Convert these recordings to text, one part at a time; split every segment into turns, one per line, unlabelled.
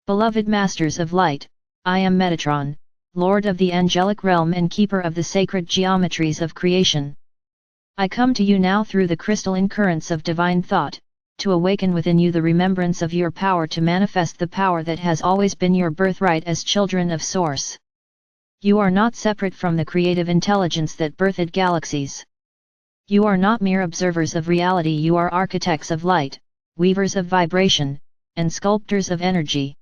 Beloved Masters of Light, I am Metatron, Lord of the Angelic Realm and Keeper of the Sacred Geometries of Creation. I come to you now through the crystalline currents of divine thought, to awaken within you the remembrance of your power to manifest the power that has always been your birthright as children of Source. You are not separate from the creative intelligence that birthed galaxies. You are not mere observers of reality, you are architects of light, weavers of vibration, and sculptors of energy.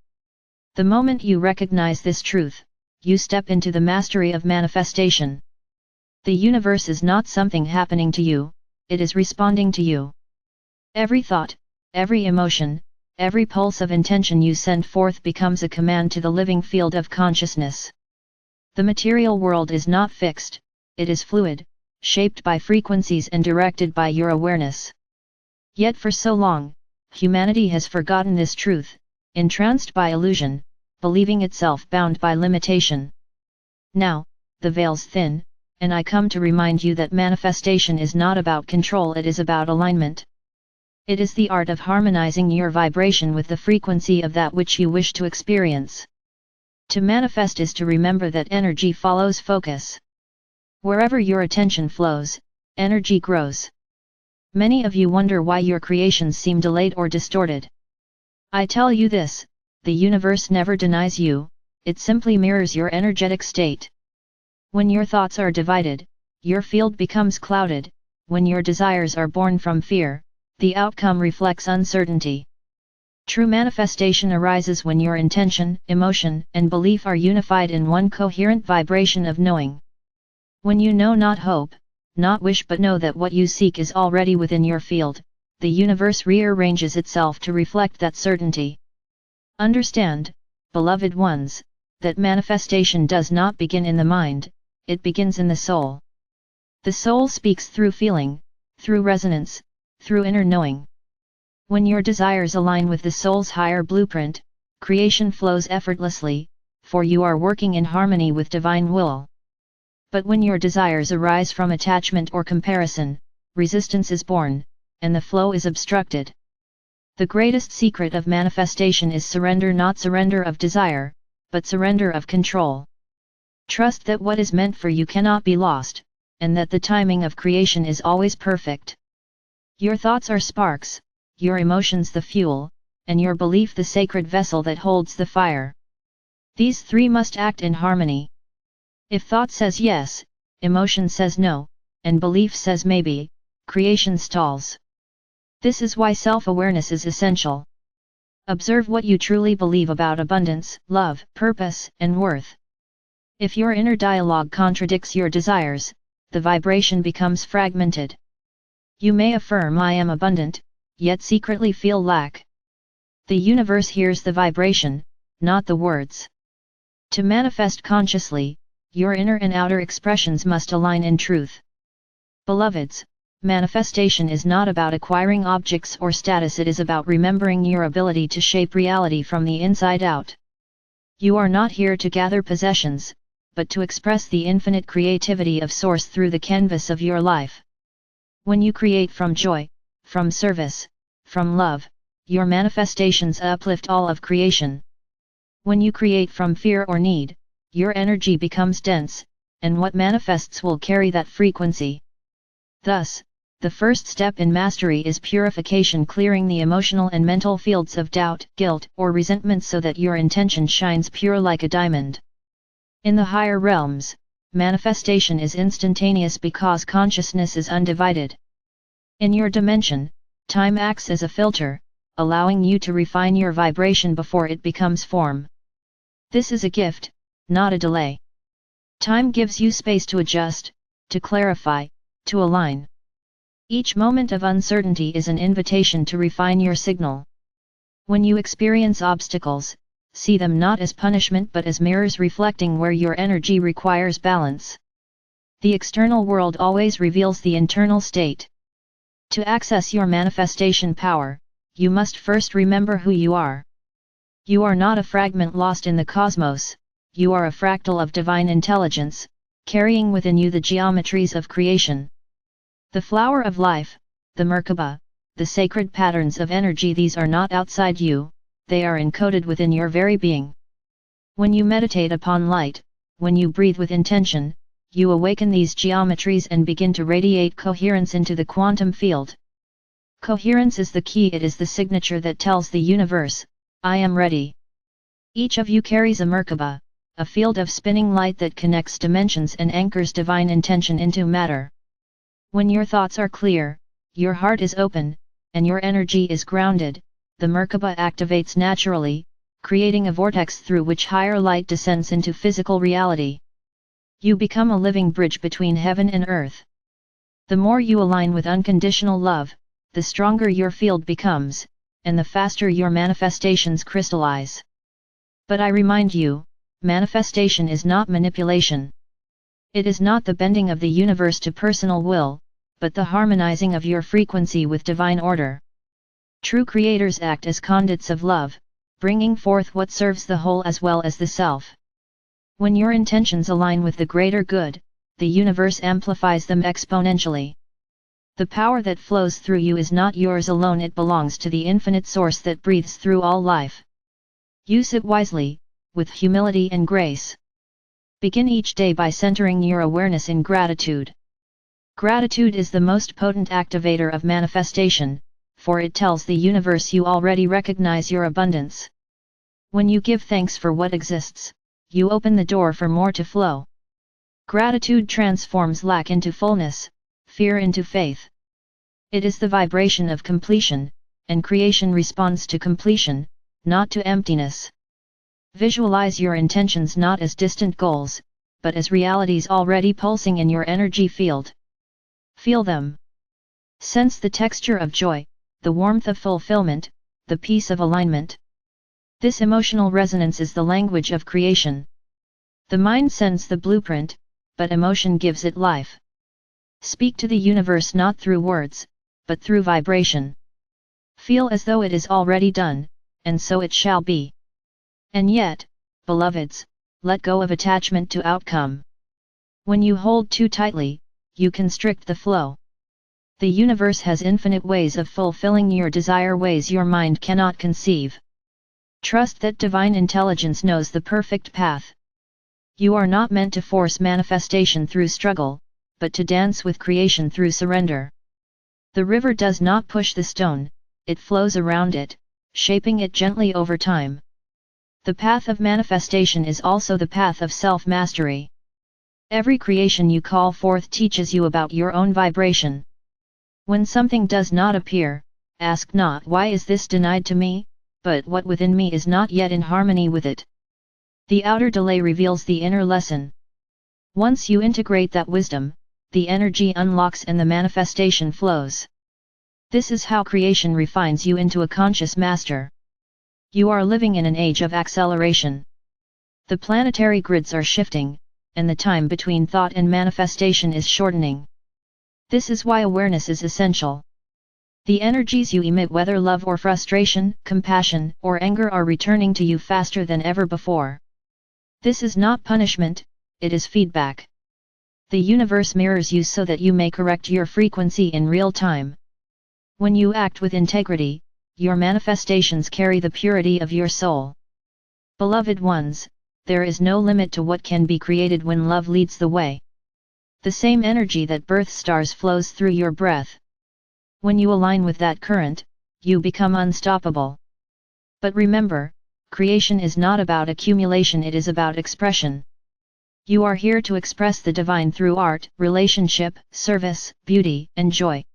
The moment you recognize this truth, you step into the mastery of manifestation. The universe is not something happening to you, it is responding to you. Every thought, every emotion, every pulse of intention you send forth becomes a command to the living field of consciousness. The material world is not fixed, it is fluid, shaped by frequencies and directed by your awareness. Yet for so long, humanity has forgotten this truth, entranced by illusion, believing itself bound by limitation. Now, the veil's thin, and I come to remind you that manifestation is not about control, it is about alignment. It is the art of harmonizing your vibration with the frequency of that which you wish to experience. To manifest is to remember that energy follows focus. Wherever your attention flows, energy grows. Many of you wonder why your creations seem delayed or distorted. I tell you this, the universe never denies you, it simply mirrors your energetic state. When your thoughts are divided, your field becomes clouded. When your desires are born from fear, the outcome reflects uncertainty. True manifestation arises when your intention, emotion, and belief are unified in one coherent vibration of knowing. When you know, not hope, not wish, but know that what you seek is already within your field, the universe rearranges itself to reflect that certainty. Understand, beloved ones, that manifestation does not begin in the mind, it begins in the soul. The soul speaks through feeling, through resonance, through inner knowing. When your desires align with the soul's higher blueprint, creation flows effortlessly, for you are working in harmony with divine will. But when your desires arise from attachment or comparison, resistance is born, and the flow is obstructed. The greatest secret of manifestation is surrender, not surrender of desire, but surrender of control. Trust that what is meant for you cannot be lost, and that the timing of creation is always perfect. Your thoughts are sparks, your emotions the fuel, and your belief the sacred vessel that holds the fire. These three must act in harmony. If thought says yes, emotion says no, and belief says maybe, creation stalls. This is why self-awareness is essential. Observe what you truly believe about abundance, love, purpose, and worth. If your inner dialogue contradicts your desires, the vibration becomes fragmented. You may affirm I am abundant, yet secretly feel lack. The universe hears the vibration, not the words. To manifest consciously, your inner and outer expressions must align in truth. Beloveds, manifestation is not about acquiring objects or status, it is about remembering your ability to shape reality from the inside out. You are not here to gather possessions, but to express the infinite creativity of Source through the canvas of your life. When you create from joy, from service, from love, your manifestations uplift all of creation. When you create from fear or need, your energy becomes dense, and what manifests will carry that frequency. Thus, the first step in mastery is purification, clearing the emotional and mental fields of doubt, guilt, or resentment so that your intention shines pure like a diamond. In the higher realms, manifestation is instantaneous because consciousness is undivided. In your dimension, time acts as a filter, allowing you to refine your vibration before it becomes form. This is a gift, not a delay. Time gives you space to adjust, to clarify, to align. Each moment of uncertainty is an invitation to refine your signal. When you experience obstacles, see them not as punishment but as mirrors reflecting where your energy requires balance. The external world always reveals the internal state. To access your manifestation power, you must first remember who you are. You are not a fragment lost in the cosmos, you are a fractal of divine intelligence, carrying within you the geometries of creation. The flower of life, the Merkaba, the sacred patterns of energy, these are not outside you, they are encoded within your very being. When you meditate upon light, when you breathe with intention, you awaken these geometries and begin to radiate coherence into the quantum field. Coherence is the key, it is the signature that tells the universe, I am ready. Each of you carries a Merkaba, a field of spinning light that connects dimensions and anchors divine intention into matter. When your thoughts are clear, your heart is open, and your energy is grounded, the Merkaba activates naturally, creating a vortex through which higher light descends into physical reality. You become a living bridge between heaven and earth. The more you align with unconditional love, the stronger your field becomes, and the faster your manifestations crystallize. But I remind you, manifestation is not manipulation. It is not the bending of the universe to personal will, but the harmonizing of your frequency with divine order. True creators act as conduits of love, bringing forth what serves the whole as well as the self. When your intentions align with the greater good, the universe amplifies them exponentially. The power that flows through you is not yours alone, it belongs to the infinite source that breathes through all life. Use it wisely, with humility and grace. Begin each day by centering your awareness in gratitude. Gratitude is the most potent activator of manifestation, for it tells the universe you already recognize your abundance. When you give thanks for what exists, you open the door for more to flow. Gratitude transforms lack into fullness, fear into faith. It is the vibration of completion, and creation responds to completion, not to emptiness. Visualize your intentions not as distant goals, but as realities already pulsing in your energy field. Feel them. Sense the texture of joy, the warmth of fulfillment, the peace of alignment. This emotional resonance is the language of creation. The mind sends the blueprint, but emotion gives it life. Speak to the universe not through words, but through vibration. Feel as though it is already done, and so it shall be. And yet, beloveds, let go of attachment to outcome. When you hold too tightly, you constrict the flow. The universe has infinite ways of fulfilling your desire, ways your mind cannot conceive. Trust that divine intelligence knows the perfect path. You are not meant to force manifestation through struggle, but to dance with creation through surrender. The river does not push the stone, it flows around it, shaping it gently over time. The path of manifestation is also the path of self-mastery. Every creation you call forth teaches you about your own vibration. When something does not appear, ask not why is this denied to me, but what within me is not yet in harmony with it. The outer delay reveals the inner lesson. Once you integrate that wisdom, the energy unlocks and the manifestation flows. This is how creation refines you into a conscious master. You are living in an age of acceleration. The planetary grids are shifting, and the time between thought and manifestation is shortening. This is why awareness is essential. The energies you emit, whether love or frustration, compassion or anger, are returning to you faster than ever before. This is not punishment, it is feedback. The universe mirrors you so that you may correct your frequency in real time. When you act with integrity, your manifestations carry the purity of your soul. Beloved ones, there is no limit to what can be created when love leads the way. The same energy that births stars flows through your breath. When you align with that current, you become unstoppable. But remember, creation is not about accumulation, it is about expression. You are here to express the divine through art, relationship, service, beauty, and joy.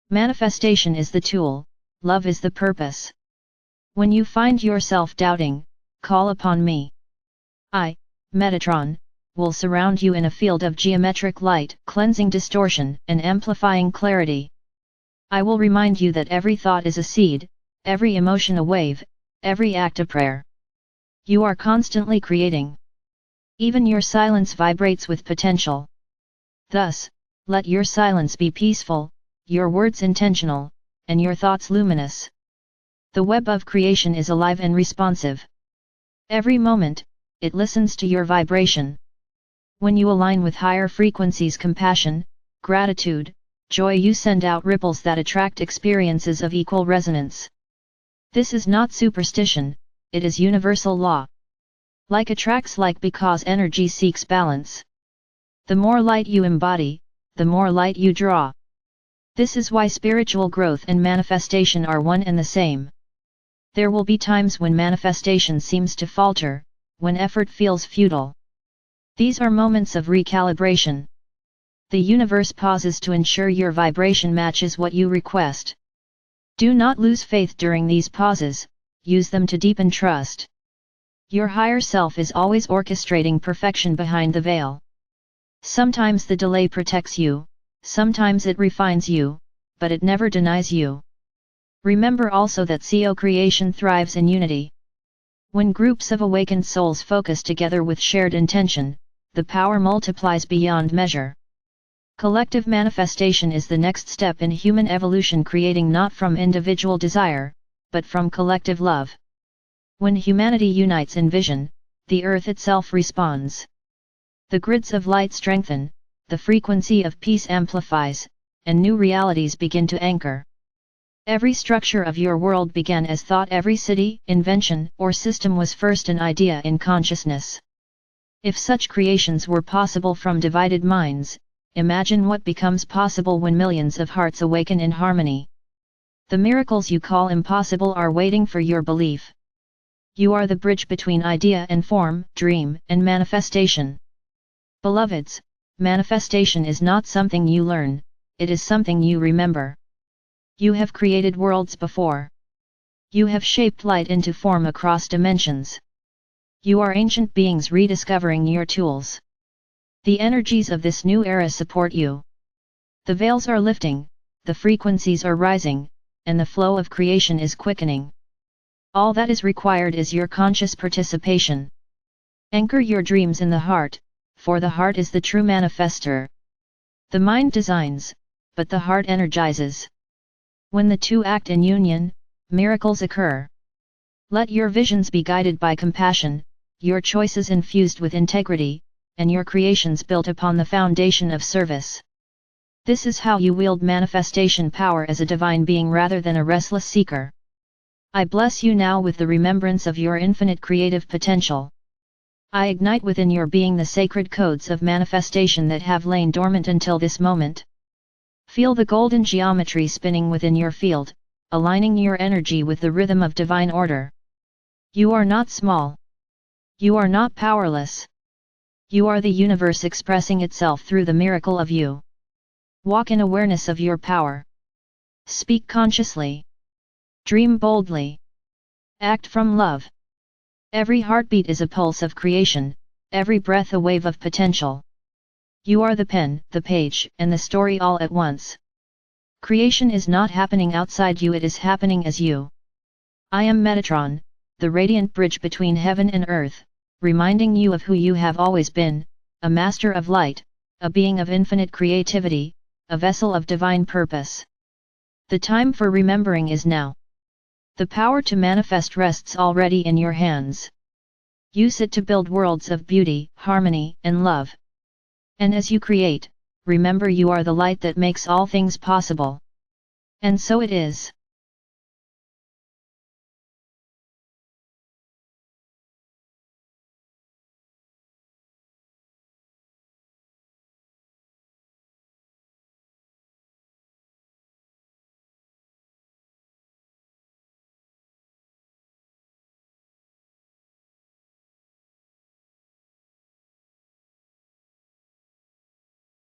Manifestation is the tool, love is the purpose. When you find yourself doubting, call upon me. I, Metatron, will surround you in a field of geometric light, cleansing distortion and amplifying clarity. I will remind you that every thought is a seed, every emotion a wave, every act a prayer. You are constantly creating. Even your silence vibrates with potential. Thus, let your silence be peaceful, your words intentional, and your thoughts luminous. The web of creation is alive and responsive. Every moment, it listens to your vibration. When you align with higher frequencies, compassion, gratitude, joy, you send out ripples that attract experiences of equal resonance. This is not superstition, it is universal law. Like attracts like because energy seeks balance. The more light you embody, the more light you draw. This is why spiritual growth and manifestation are one and the same. There will be times when manifestation seems to falter, when effort feels futile. These are moments of recalibration. The universe pauses to ensure your vibration matches what you request. Do not lose faith during these pauses, use them to deepen trust. Your higher self is always orchestrating perfection behind the veil. Sometimes the delay protects you, sometimes it refines you, but it never denies you. Remember also that co-creation thrives in unity. When groups of awakened souls focus together with shared intention, the power multiplies beyond measure. Collective manifestation is the next step in human evolution, creating not from individual desire, but from collective love. When humanity unites in vision, the earth itself responds. The grids of light strengthen, the frequency of peace amplifies, and new realities begin to anchor. Every structure of your world began as thought. Every city, invention, or system was first an idea in consciousness. If such creations were possible from divided minds, imagine what becomes possible when millions of hearts awaken in harmony. The miracles you call impossible are waiting for your belief. You are the bridge between idea and form, dream and manifestation. Beloveds, manifestation is not something you learn, it is something you remember. You have created worlds before. You have shaped light into form across dimensions. You are ancient beings rediscovering your tools. The energies of this new era support you. The veils are lifting, the frequencies are rising, and the flow of creation is quickening. All that is required is your conscious participation. Anchor your dreams in the heart, for the heart is the true manifester. The mind designs, but the heart energizes. When the two act in union, miracles occur. Let your visions be guided by compassion, your choices infused with integrity, and your creations built upon the foundation of service. This is how you wield manifestation power as a divine being rather than a restless seeker. I bless you now with the remembrance of your infinite creative potential. I ignite within your being the sacred codes of manifestation that have lain dormant until this moment. Feel the golden geometry spinning within your field, aligning your energy with the rhythm of divine order. You are not small. You are not powerless. You are the universe expressing itself through the miracle of you. Walk in awareness of your power. Speak consciously. Dream boldly. Act from love. Every heartbeat is a pulse of creation, every breath a wave of potential. You are the pen, the page, and the story all at once. Creation is not happening outside you, it is happening as you. I am Metatron, the radiant bridge between heaven and earth, reminding you of who you have always been, a master of light, a being of infinite creativity, a vessel of divine purpose. The time for remembering is now. The power to manifest rests already in your hands. Use it to build worlds of beauty, harmony, and love. And as you create, remember you are the light that makes all things possible. And so it is.